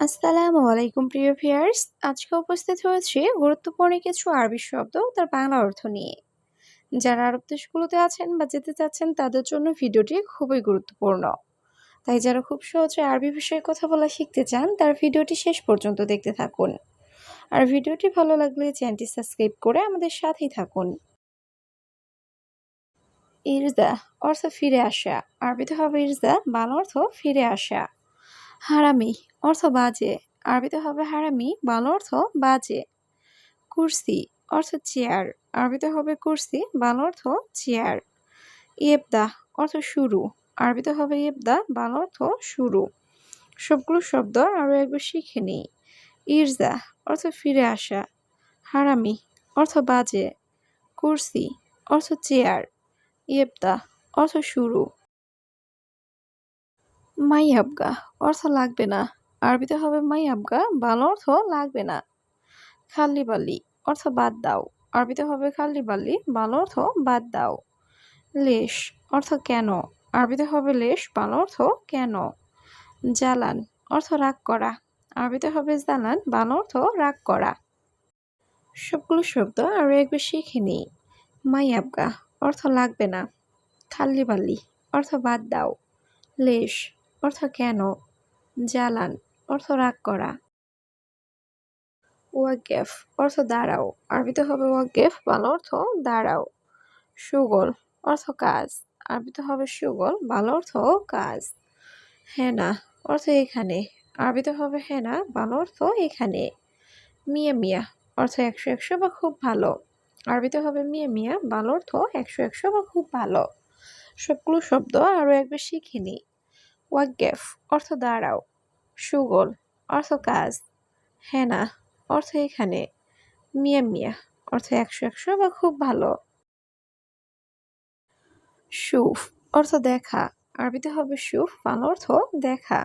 আসসালামু আলাইকুম প্রিয় ভিউয়ার্স। আজকে উপস্থিত হয়েছি গুরুত্বপূর্ণ কিছু আরবি শব্দ ও তার বাংলা অর্থ নিয়ে। যারা আরব দেশগুলোতে আছেন বা যেতে চাচ্ছেন তাদের জন্য ভিডিওটি খুবই গুরুত্বপূর্ণ। তাই যারা খুব সহজে আরবি ভাষায় কথা বলা শিখতে চান তার ভিডিওটি শেষ পর্যন্ত দেখতে থাকুন। আর ভিডিওটি ভালো লাগলে চ্যানেলটি সাবস্ক্রাইব করে আমাদের সাথেই থাকুন। ইরজা অর্থ ফিরে আসা। আরবিতে হবে ইরজা, বাংলা অর্থ ফিরে আসা। হারামি অর্থ বাজে। আরবিতে হবে হারামি, বাংলা অর্থ বাজে। কুরসি অর্থ চেয়ার। আরবিতে হবে কুরসি, বাংলা অর্থ চেয়ার। ইবদা অর্থ শুরু। আরবিতে হবে ইবদা, বাংলা অর্থ শুরু। সবগুলো শব্দ আরও একবার শিখে নিই। ইরজা অর্থ ফিরে আসা। হারামি অর্থ বাজে। কুরসি অর্থ চেয়ার। ইবদা অর্থ শুরু। মাইয়াবগা অর্থ লাগবে না। আরবিতে হবে মাইয়াবগা, বাংলা অর্থ লাগবে না। খাল্লি বাল্লি অর্থ বাদ দাও। আরবিতে হবে খাল্লি বাল্লি, বাংলা অর্থ বাদ দাও। লেশ অর্থ কেন। আরবিতে হবে লেশ, বাংলা অর্থ কেন। জ্বালান অর্থ রাগ করা। আরবিতে হবে জ্বালান, বাংলা অর্থ রাগ করা। সবগুলো শব্দ আরও একবার শিখে নিই। মাইয়াবগা অর্থ লাগবে না। খাল্লি বাল্লি অর্থ বাদ দাও। লেশ অর্থ কেন। জ্বালান অর্থ রাগ করা। ওয়াকগেফ অর্থ দাঁড়াও। আরবিতে হবে ওয়াকগেফ, বাংলা অর্থ দাঁড়াও। সুগল অর্থ কাজ। আরবিতে হবে সুগল, বাংলা অর্থ কাজ। হেনা অর্থ এখানে। আরবিতে হবে হেনা, বাংলা অর্থ এখানে। মিয়া মিয়া অর্থ একশো একশো বা খুব ভালো। আরবিতে হবে মিয়া মিয়া, বাংলা অর্থ একশো একশো বা খুব ভালো। সবগুলো শব্দ আরও একবার শিখে নিই। ওয়াকগেফ অর্থ দাঁড়াও। সুগল অর্থ কাজ। হেনা অর্থ এখানে। মিয়া মিয়া অর্থ একশো একশো বা খুব ভালো। শুফ অর্থ দেখা। আরবিতে হবে শুফ, বাংলা অর্থ দেখা।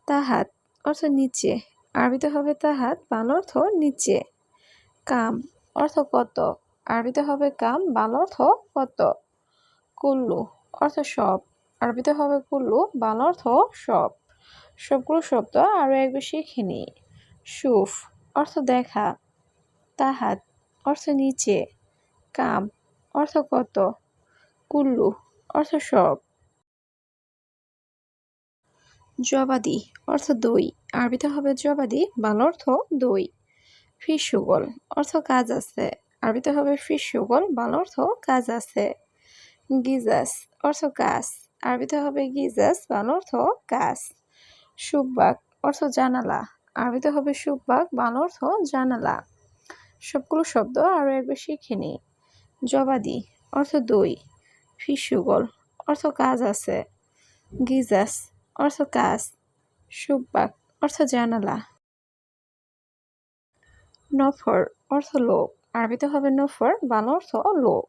তাহাত অর্থ নিচে। আরবিতে হবে তাহাত, বাংলা অর্থ নিচে। কাম অর্থ কত। আরবিতে হবে কাম, বাংলা অর্থ কত। কুল্লু অর্থ সব। আরবিতে হবে কুল্লু, বাংলা অর্থ সব। সবগুলো শব্দ আরও একবার শিখে নিই। শুফ অর্থ দেখা। তাহাত অর্থ নিচে। কাম অর্থ কত। কুল্লু অর্থ সব। জবাদি অর্থ দই। আরবিতে হবে জবাদি, বাংলা অর্থ দই। ফিস সুগল অর্থ কাজ আছে। আরবিতে হবে ফিস সুগল, বাংলা অর্থ কাজ আছে। গিজাস অর্থ কাজ। আরবিতে হবে গিজাস, বাংলা অর্থ কাজ। সুব্বাক অর্থ জানালা। আরবিতে হবে সুব্বাক, বাংলা অর্থ জানালা। সবগুলো শব্দ আরও একবার শিখে নিই। জবাদি অর্থ দই। ফিস সুগল অর্থ কাজ আছে। গিজাস অর্থ কাজ। সুব্বাক অর্থ জানালা। নফর অর্থ লোক। আরবিতে হবে নফর, বাংলা অর্থ লোক।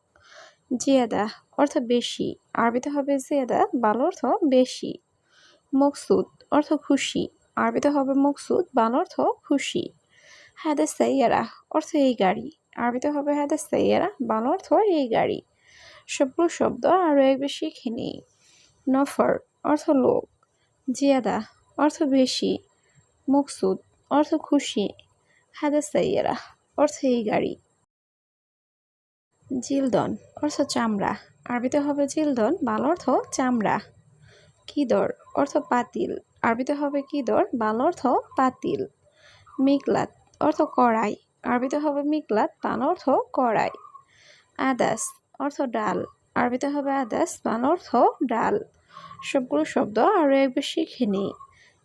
জিয়াদা অর্থ বেশি। আরবিতে হবে জিয়াদা, বাংলা অর্থ বেশি। মকসুদ অর্থ খুশি। আরবিতে হবে মকসুদ, বাংলা অর্থ খুশি। হাদা সাইয়ারা অর্থ এই গাড়ি। আরবিতে হবে হাদা সাইয়ারা, বাংলা অর্থ এই গাড়ি। সবগুলো শব্দ আরও একবার শিখে নিই। নফর অর্থ লোক। জিয়াদা অর্থ বেশি। মকসুদ অর্থ খুশি। হাদা সাইয়ারা অর্থ এই গাড়ি। জিলদন অর্থ চামড়া। আরবিতে হবে জিলদন, বাংলা অর্থ চামড়া। কিদর অর্থ পাতিল। আরবিতে হবে কিদর, বাংলা অর্থ পাতিল। মিকলাত অর্থ কড়াই। আরবিতে হবে মিকলাত, বাংলা অর্থ কড়াই। আদাস অর্থ ডাল। আরবিতে হবে আদাস, বাংলা অর্থ ডাল। সবগুলো শব্দ আরও একবার শিখে নিই।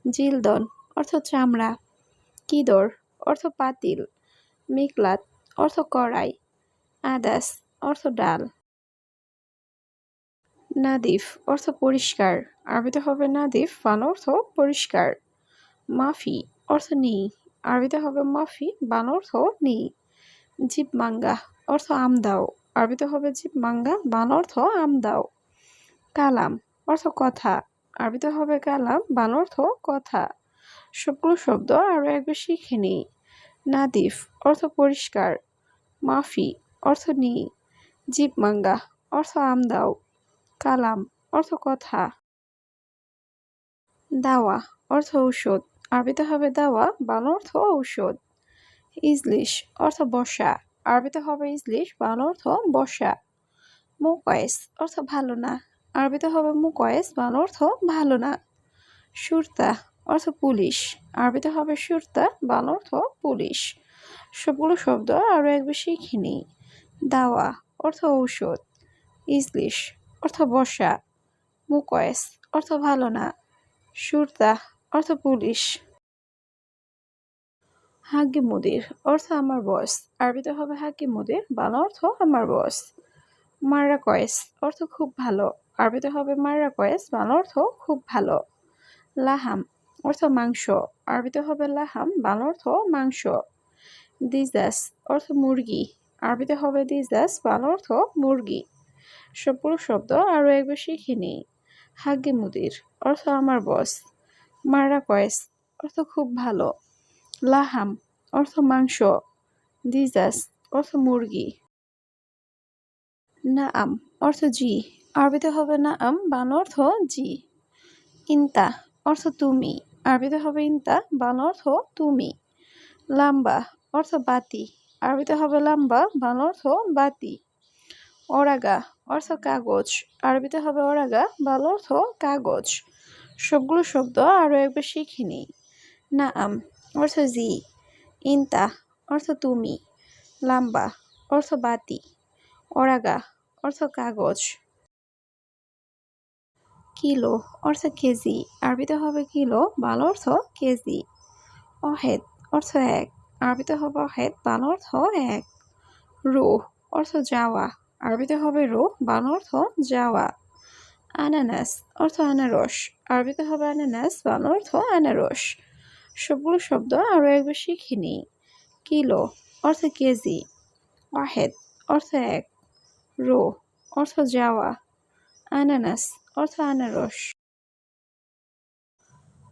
জিলদন অর্থ চামড়া। কিদর অর্থ পাতিল। মিকলাত অর্থ কড়াই। আদাস অর্থ ডাল। নাদিফ অর্থ পরিষ্কার। আরবিতে হবে নাদিফ, বাংলা অর্থ পরিষ্কার। মাফি অর্থ নেই। আরবিতে হবে মাফি, বাংলা অর্থ নেই। জিপ মাঙ্গা অর্থ আম দাও। আরবিতে হবে জিপ মাঙ্গা, বাংলা অর্থ আম দাও। কালাম অর্থ কথা। আরবিতে হবে কালাম, বাংলা অর্থ কথা। সবগুলো শব্দ আরও একবার শিখে নিই। নাদিফ অর্থ পরিষ্কার। মাফি অর্থ নেই। জিপ মাঙ্গা অর্থ আম দাও। কালাম অর্থ কথা। দাওয়া অর্থ ঔষধ। আরবিতে হবে দাওয়া, বাংলা অর্থ ঔষধ। ইজলিশ অর্থ বসা, আরবিতে হবে ইজলিশ, বাংলা অর্থ বসা। মুকয়েস অর্থ ভালো না, আরবিতে হবে মুকয়েস, বাংলা অর্থ ভালো না। সুরতা অর্থ পুলিশ, আরবিতে হবে সুরতা, বাংলা অর্থ পুলিশ। সবগুলো শব্দ আরও একবার শিখে নিই। দাওয়া অর্থ ঔষধ, ইজলিশ অর্থ বসা, মুকয়েস অর্থ ভালো না, সুরতা অর্থ পুলিশ। হাগ্গি মুদির অর্থ আমার বস, আরবিতে হবে হাগ্গি মুদির, বাংলা অর্থ আমার বস। মাররা কয়েস অর্থ খুব ভালো, আরবিতে হবে মাররা কয়েস, বাংলা অর্থ খুব ভালো। লাহাম অর্থ মাংস, আরবিতে হবে লাহাম, বাংলা অর্থ মাংস। দিজাস অর্থ মুরগি, আরবিতে হবে দিজাস, বাংলা অর্থ মুরগি। সবগুলো শব্দ আরও একবার শিখে নিই। হাগ্গি মুদির অর্থ আমার বস, মাররা কয়েস অর্থ খুব ভালো, লাহাম অর্থ মাংস, দিজাস অর্থ মুরগি। নাআম অর্থ জি, আরবিতে হবে নাআম, বাংলা অর্থ জি। ইনতা অর্থ তুমি, আরবিতে হবে ইনতা, বাংলা অর্থ তুমি। লাম্বা অর্থ বাতি, আরবিতে হবে লাম্বা, বাংলা অর্থ বাতি। ওরাগা অর্থ কাগজ, আরবিতে হবে ওরাগা, বাংলা অর্থ কাগজ। সবগুলো শব্দ আরও একবার শিখে নিই। নাআম অর্থ জি, ইনতা অর্থ তুমি, লাম্বা অর্থ বাতি, ওরাগা অর্থ কাগজ। কিলো অর্থ কেজি, আরবিতে হবে কিলো, বাংলা অর্থ কেজি। অহেদ অর্থ এক, আরবিতে হবে অহেদ, বাংলা অর্থ এক। রো অর্থ যাওয়া, আরবিতে হবে রো, বাংলা অর্থ যাওয়া। আনানাস অর্থ আনারস, আরবিতে হবে আনানাস, বাংলা অর্থ আনারস। সবগুলো শব্দ আরও একবার শিখে নিই। কিলো অর্থ কেজি, ওয়াহেদ অর্থ এক, রো অর্থ যাওয়া, আনানাস অর্থ আনারস।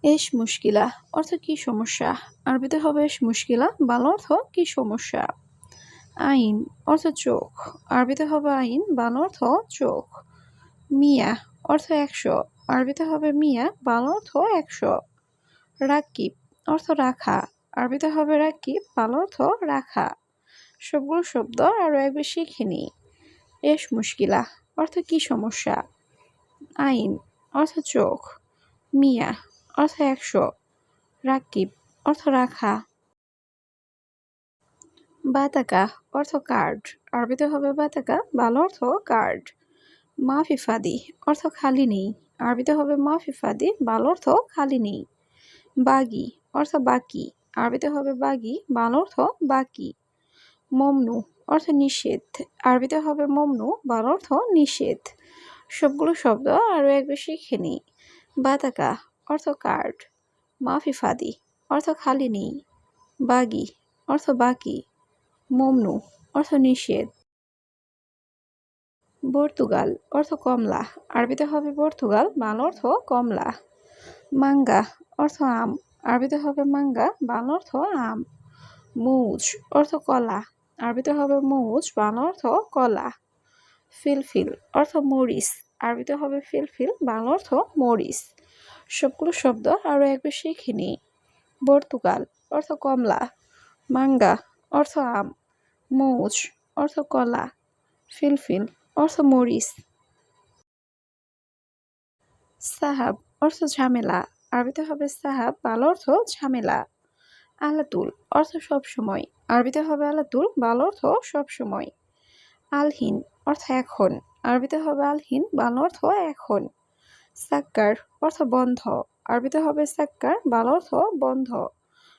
এশ মুশকিলা অর্থ কি সমস্যা, আরবিতে হবে এশ মুশকিলা, বাংলা অর্থ কি সমস্যা। আইন অর্থ চোখ, আরবিতে হবে আইন, বাংলা অর্থ চোখ। মিয়া অর্থ 100, আরবিতে হবে মিয়া, বাংলা অর্থ 100। রাকিব অর্থ রাখা, আরবিতে হবে রাকিব, বাংলা অর্থ রাখা। সবগুলো শব্দ আরও একবার শিখে নিই। এশ মুশকিলা অর্থ কি সমস্যা, আইন অর্থ চোখ, মিয়া অর্থ 100, রাকিব অর্থ রাখা। বাতাকা অর্থ কার্ড, আরবিতে হবে বাতাকা, বাংলা অর্থ কার্ড। মাফি ফাদি অর্থ খালি নেই, আরবিতে হবে মাফি ফাদি, বাংলা অর্থ খালি নেই। বাগি অর্থ বাকি, আরবিতে হবে বাগি, বাংলা অর্থ বাকি। মমনু অর্থ নিষেধ, আরবিতে হবে মমনু, বাংলা অর্থ নিষেধ। সবগুলো শব্দ আরও একবার শিখে নিই। বাতাকা অর্থ কার্ড, মাফি ফাদি অর্থ খালি নেই, বাগি অর্থ বাকি, মমনু অর্থ নিষেধ। পর্তুগাল অর্থ কমলা, আরবিতে হবে পর্তুগাল, বাংলা অর্থ কমলা। মাঙ্গা অর্থ আম, আরবিতে হবে মাঙ্গা, বাংলা অর্থ আম। মৌজ অর্থ কলা, আরবিতে হবে মৌজ, বাংলা অর্থ কলা। ফিলফিল অর্থ মরিচ, আরবিতে হবে ফিলফিল, বাংলা অর্থ মরিচ। সবগুলো শব্দ আরও একবার শিখে নিই। পর্তুগাল অর্থ কমলা, মাঙ্গা অর্থ আম, মৌজ অর্থ কলা, ফিলফিল অর্থ মরিচ। সাহাব অর্থ ঝামেলা, আরবিতে হবে সাহাব, বাংলা অর্থ ঝামেলা। আলাতুল অর্থ সবসময়, আরবিতে হবে আলাতুল, বাংলা অর্থ সবসময়। আলহিন অর্থ এখন, আরবিতে হবে আলহিন, বাংলা অর্থ এখন। সাক্কার অর্থ বন্ধ, আরবিতে হবে সাক্কার, বাংলা অর্থ বন্ধ।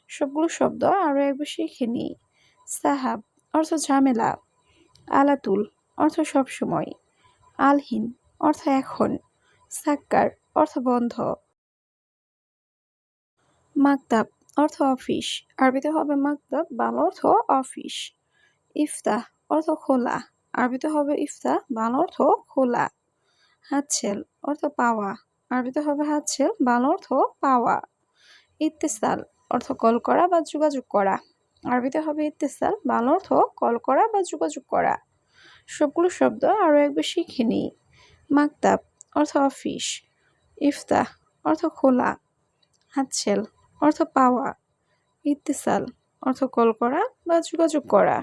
সবগুলো শব্দ আরও একবার শিখে নিই। সাহাব অর্থ ঝামেলা, আলাতুল অর্থ সবসময়, আলহিন অর্থ এখন, সাক্কার অর্থ বন্ধ। মাকতাব অর্থ অফিস, আরবিতে হবে মাকতাব, বাংলা অর্থ অফিস। ইফতাহ অর্থ খোলা, আরবিতে হবে ইফতাহ, বাংলা অর্থ খোলা। হাতছেল অর্থ পাওয়া, আরবিতে হবে হাতছেল, বাংলা অর্থ পাওয়া। ইত্তেসাল অর্থ কল করা বা যোগাযোগ করা, আরবিতে হবে ইত্তেসাল, বাংলা অর্থ কল করা বা যোগাযোগ করা। সবগুলো শব্দ আরও একবার শিখে নিই। মাকতাব অর্থ অফিস, ইফতাহ অর্থ খোলা, হাতছেল অর্থ পাওয়া। ইত্তেসাল অর্থ কল করা বা যোগাযোগ করা।